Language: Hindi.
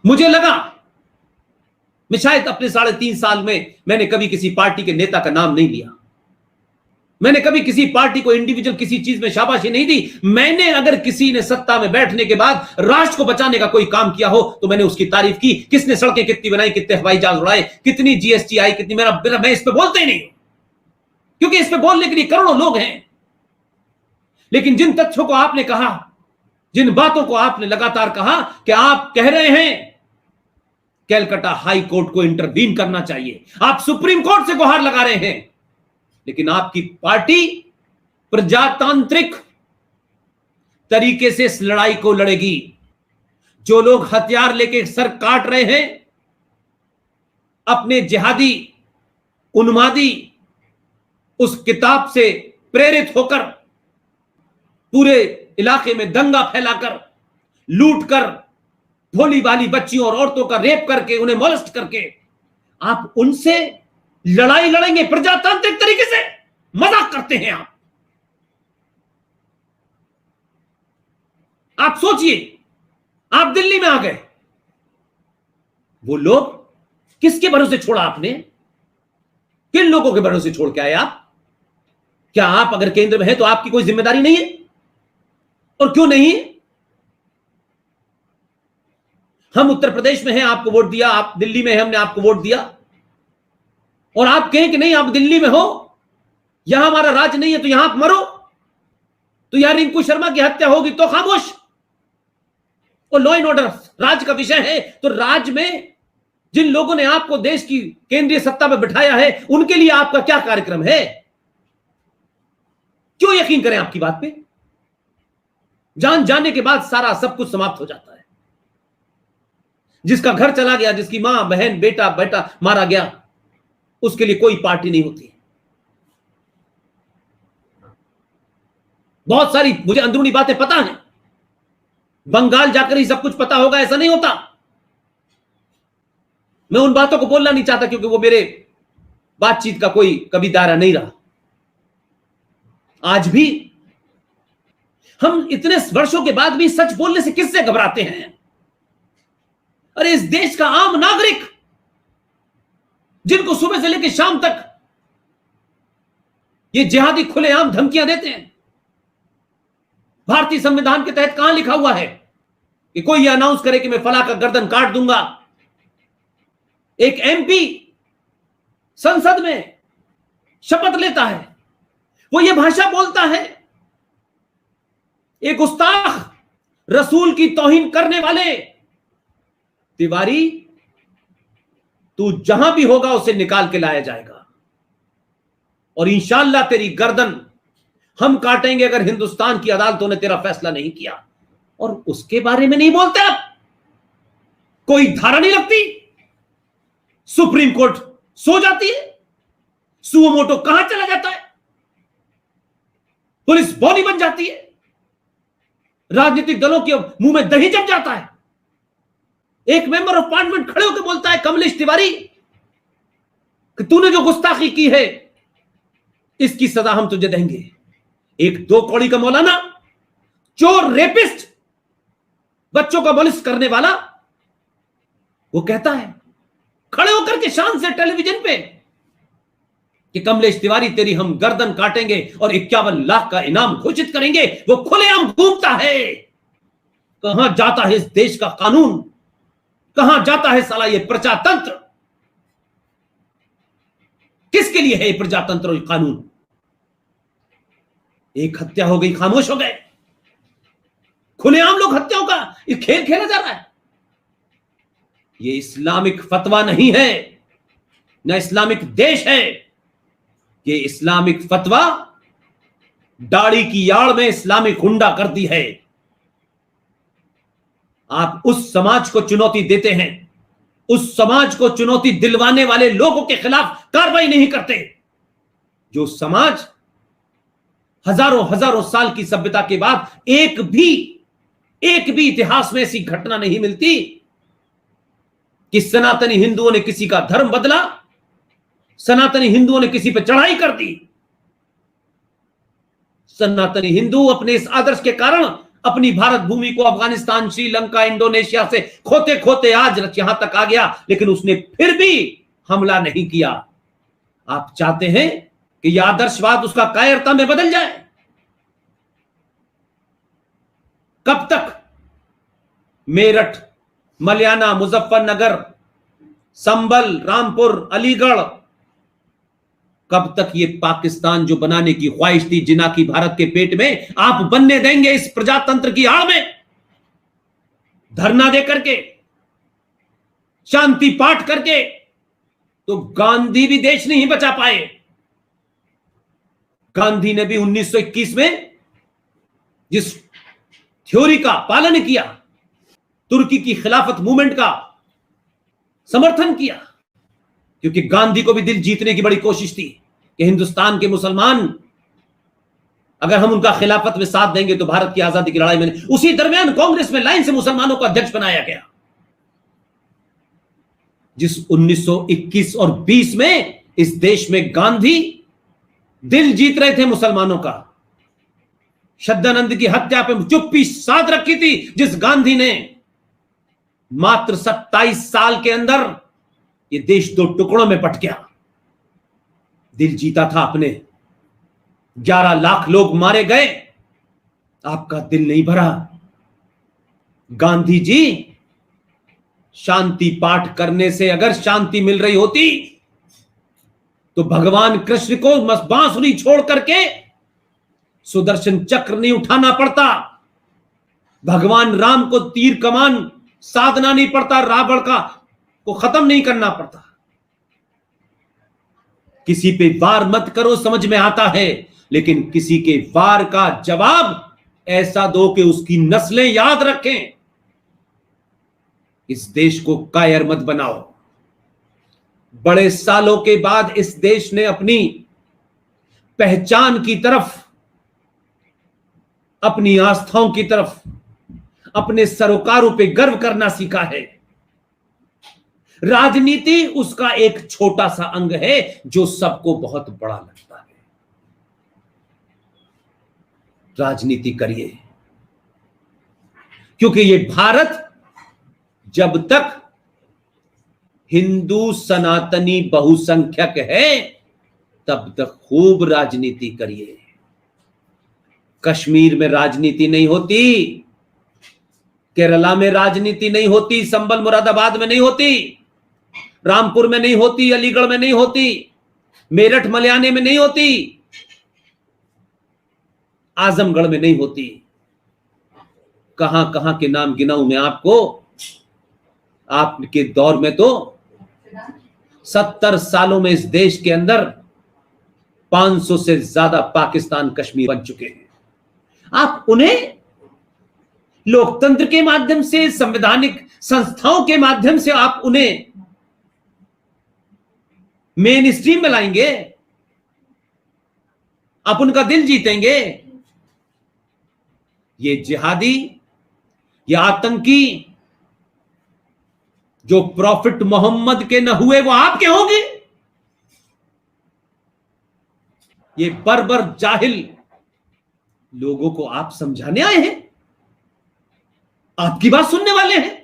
मुझे लगा, मैं शायद अपने 3.5 साल में मैंने कभी किसी पार्टी के नेता का नाम नहीं लिया, मैंने कभी किसी पार्टी को इंडिविजुअल किसी चीज में शाबाशी नहीं दी। मैंने अगर किसी ने सत्ता में बैठने के बाद राष्ट्र को बचाने का कोई काम किया हो तो मैंने उसकी तारीफ की। किसने सड़कें कितनी बनाई, कितने हवाई जहाज उड़ाए, कितनी जीएसटी आई, कितनी, मैं इस पे बोलते ही नहीं, क्योंकि इस पे बोलने के लिए करोड़ों लोग हैं। लेकिन जिन तथ्यों को आपने कहा, जिन बातों को आपने लगातार कहा कि आप कह रहे हैं कैलकाटा हाई कोर्ट को इंटरवीन करना चाहिए, आप सुप्रीम कोर्ट से गुहार लगा रहे हैं, लेकिन आपकी पार्टी प्रजातांत्रिक तरीके से इस लड़ाई को लड़ेगी। जो लोग हथियार लेके सर काट रहे हैं, अपने जिहादी उन्मादी उस किताब से प्रेरित होकर पूरे इलाके में दंगा फैलाकर, लूट कर, भोली भाली बच्चियों और औरतों का रेप करके, उन्हें मोलेस्ट करके आप उनसे लड़ाई लड़ेंगे प्रजातांत्रिक तरीके से? मजाक करते हैं आप सोचिए, आप दिल्ली में आ गए, वो लोग किसके भरोसे छोड़ा आपने? किन लोगों के भरोसे छोड़ के आए आप? क्या आप अगर केंद्र में हैं तो आपकी कोई जिम्मेदारी नहीं है? और क्यों नहीं? हम उत्तर प्रदेश में हैं, आपको वोट दिया, आप दिल्ली में हैं, हमने आपको वोट दिया, और आप कहें कि नहीं आप दिल्ली में हो, यहां हमारा राज नहीं है तो यहां आप मरो। तो यार रिंकू शर्मा की हत्या होगी तो खामोश, और लॉ एंड ऑर्डर राज का विषय है, तो राज में जिन लोगों ने आपको देश की केंद्रीय सत्ता में बिठाया है उनके लिए आपका क्या कार्यक्रम है? क्यों यकीन करें आपकी बात पे? जान जाने के बाद सारा सब कुछ समाप्त हो जाता है। जिसका घर चला गया, जिसकी मां बहन बेटा बेटा मारा गया, उसके लिए कोई पार्टी नहीं होती। बहुत सारी मुझे अंदरूनी बातें पता हैं, बंगाल जाकर ही सब कुछ पता होगा ऐसा नहीं होता। मैं उन बातों को बोलना नहीं चाहता क्योंकि वो मेरे बातचीत का कोई कभी दायरा नहीं रहा। आज भी हम इतने वर्षों के बाद भी सच बोलने से किससे घबराते हैं? अरे इस देश का आम नागरिक जिनको सुबह से लेकर शाम तक ये जिहादी खुलेआम धमकियां देते हैं, भारतीय संविधान के तहत कहां लिखा हुआ है कि कोई ये अनाउंस करे कि मैं फला का गर्दन काट दूंगा? एक एमपी संसद में शपथ लेता है, वो ये भाषा बोलता है। एक गुस्ताख रसूल की तौहीन करने वाले, तिवारी तू जहां भी होगा उसे निकाल के लाया जाएगा, और इंशाअल्लाह तेरी गर्दन हम काटेंगे अगर हिंदुस्तान की अदालतों ने तेरा फैसला नहीं किया। और उसके बारे में नहीं बोलते आप, कोई धारा नहीं लगती, सुप्रीम कोर्ट सो जाती है, सुओ मोटो कहां चला जाता है, पुलिस बॉडी बन जाती है, राजनीतिक दलों के मुंह में दही जम जाता है। एक मेंबर ऑफ पार्लियामेंट खड़े होकर बोलता है, कमलेश तिवारी कि तूने जो गुस्ताखी की है इसकी सजा हम तुझे देंगे। एक 2 कौड़ी का मौलाना, चोर, रेपिस्ट, बच्चों का मोलिस्ट करने वाला, वो कहता है खड़े होकर के शान से टेलीविजन पे कि कमलेश तिवारी तेरी हम गर्दन काटेंगे और 51 लाख का इनाम घोषित करेंगे। वो खुलेआम घूमता है। कहां जाता है इस देश का कानून? कहां जाता है साला ये प्रजातंत्र? किसके लिए है ये प्रजातंत्र और कानून? एक हत्या हो गई, खामोश हो गए। खुलेआम लोग हत्याओं का ये खेल खेला जा रहा है। ये इस्लामिक फतवा नहीं है, न इस्लामिक देश है। ये इस्लामिक फतवा दाढ़ी की आड़ में इस्लामिक हुंडा करती है। आप उस समाज को चुनौती देते हैं, उस समाज को चुनौती दिलवाने वाले लोगों के खिलाफ कार्रवाई नहीं करते। जो समाज हजारों हजारों साल की सभ्यता के बाद एक भी इतिहास में ऐसी घटना नहीं मिलती कि सनातनी हिंदुओं ने किसी का धर्म बदला, सनातनी हिंदुओं ने किसी पर चढ़ाई कर दी। सनातनी हिंदू अपने इस आदर्श के कारण अपनी भारत भूमि को अफगानिस्तान, श्रीलंका, इंडोनेशिया से खोते खोते आज यहां तक आ गया, लेकिन उसने फिर भी हमला नहीं किया। आप चाहते हैं कि यह आदर्शवाद उसका कायरता में बदल जाए? कब तक मेरठ, मलियाना, मुजफ्फरनगर, संभल, रामपुर, अलीगढ़, कब तक ये पाकिस्तान जो बनाने की ख्वाहिश थी जिना की भारत के पेट में, आप बनने देंगे इस प्रजातंत्र की आड़ में? धरना दे करके, शांति पाठ करके तो गांधी भी देश नहीं बचा पाए। गांधी ने भी 1921 में जिस थ्योरी का पालन किया, तुर्की की खिलाफत मूवमेंट का समर्थन किया, क्योंकि गांधी को भी दिल जीतने की बड़ी कोशिश थी कि हिंदुस्तान के मुसलमान अगर हम उनका खिलाफत में साथ देंगे तो भारत की आजादी की लड़ाई में। उसी दरमियान कांग्रेस में लाइन से मुसलमानों को अध्यक्ष बनाया गया। जिस 1921 और 20 में इस देश में गांधी दिल जीत रहे थे मुसलमानों का, श्रद्धानंद की हत्या पे चुप्पी साध रखी थी, जिस गांधी ने मात्र 27 साल के अंदर ये देश दो टुकड़ों में बट गया, दिल जीता था आपने। 11 लाख लोग मारे गए, आपका दिल नहीं भरा। गांधी जी, शांति पाठ करने से अगर शांति मिल रही होती तो भगवान कृष्ण को बांसुरी छोड़ करके सुदर्शन चक्र नहीं उठाना पड़ता, भगवान राम को तीर कमान साधना नहीं पड़ता, रावण को खत्म नहीं करना पड़ता। किसी पे वार मत करो, समझ में आता है, लेकिन किसी के वार का जवाब ऐसा दो कि उसकी नस्लें याद रखें। इस देश को कायर मत बनाओ। बड़े सालों के बाद इस देश ने अपनी पहचान की तरफ, अपनी आस्थाओं की तरफ, अपने सरोकारों पे गर्व करना सीखा है। राजनीति उसका एक छोटा सा अंग है जो सबको बहुत बड़ा लगता है। राजनीति करिए, क्योंकि ये भारत जब तक हिंदू सनातनी बहुसंख्यक है तब तक खूब राजनीति करिए। कश्मीर में राजनीति नहीं होती, केरला में राजनीति नहीं होती, संभल मुरादाबाद में नहीं होती, रामपुर में नहीं होती, अलीगढ़ में नहीं होती, मेरठ मलियाने में नहीं होती, आजमगढ़ में नहीं होती। कहां कहां के नाम गिनाऊं मैं आपको? आपके दौर में तो 70 सालों में इस देश के अंदर 500 से ज्यादा पाकिस्तान कश्मीर बन चुके हैं। आप उन्हें लोकतंत्र के माध्यम से, संवैधानिक संस्थाओं के माध्यम से आप उन्हें मेन स्ट्रीम में लाएंगे, आप उनका दिल जीतेंगे। ये जिहादी, ये आतंकी जो प्रॉफिट मोहम्मद के न हुए वो आपके होंगे। ये बर्बर जाहिल लोगों को आप समझाने आए हैं, आपकी बात सुनने वाले हैं।